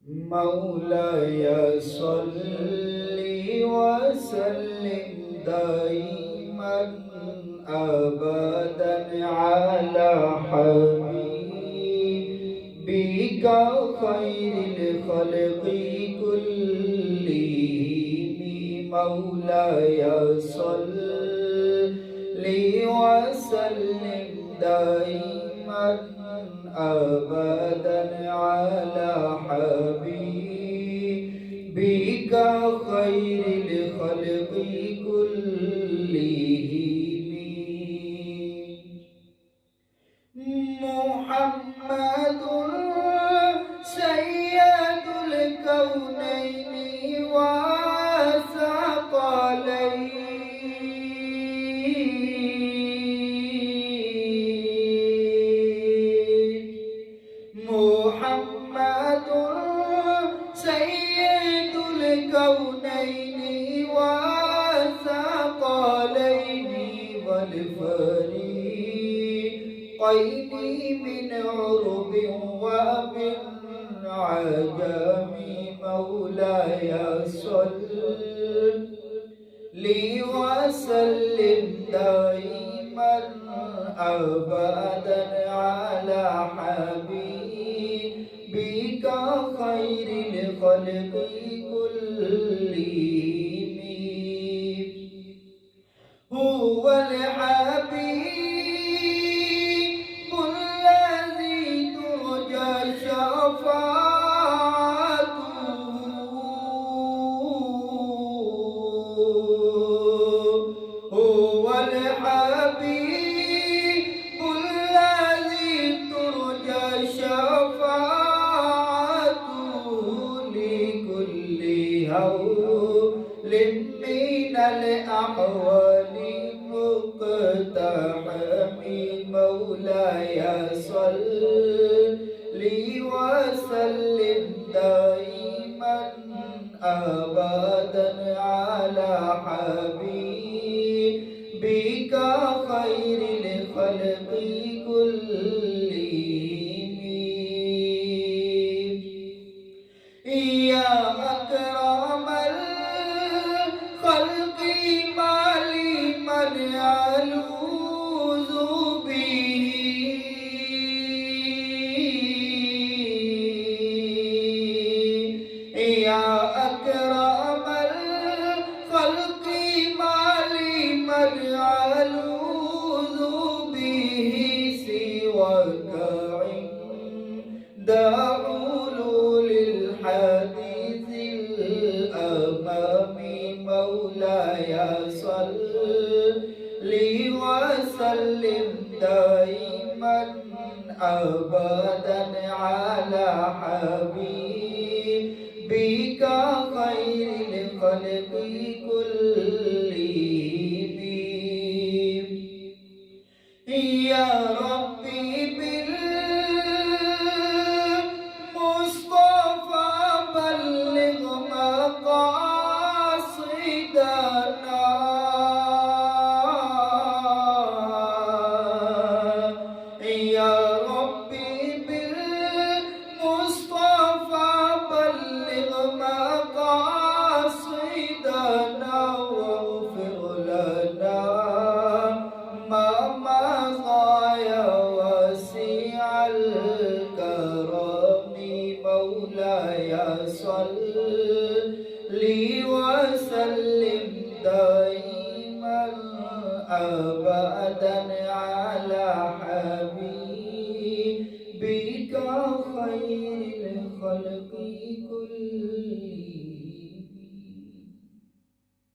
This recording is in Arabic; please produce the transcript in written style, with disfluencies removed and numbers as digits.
مولاي صل وسلم دائما أبدا على حبيبك خير الخلق كلهم. مولاي صل وسلم دائما أبدا على حبيبك خير الخلق كلهم. محمد سيد الكونين والثقلين. محمد سيد الكونين والثقلين والفريقين من عرب ومن عجم. مولاي صل وسلم دائما أبدا على حبيبك خير الخلق كلهم. هو الحبيب الذي ترجى شفاعته. هو الحبيب الذي ترجى شفاعته لكل هول من الأحوال مقتحم. مولاي صل وسلم دائما أبدا على حبيبك خير الخلق كلهم. يا أكرم الخلق ما لي من ألوذ به. يا أكرم الخلق ما لي من ألوذ به سواك عند حلول الحديث الأمام. مولاي صل وسلم دائما أبدا على حبيبك خير الخلق كلهم. يا ربي بالمصطفى بلغ مقاصدنا. يا ربي بالمصطفى بلغ مقاصدنا واغفر لنا ما مضى يا واسع الكرم. مولاي صل وسلم دائما أبدا على حبيبك خير الخلق كلهم.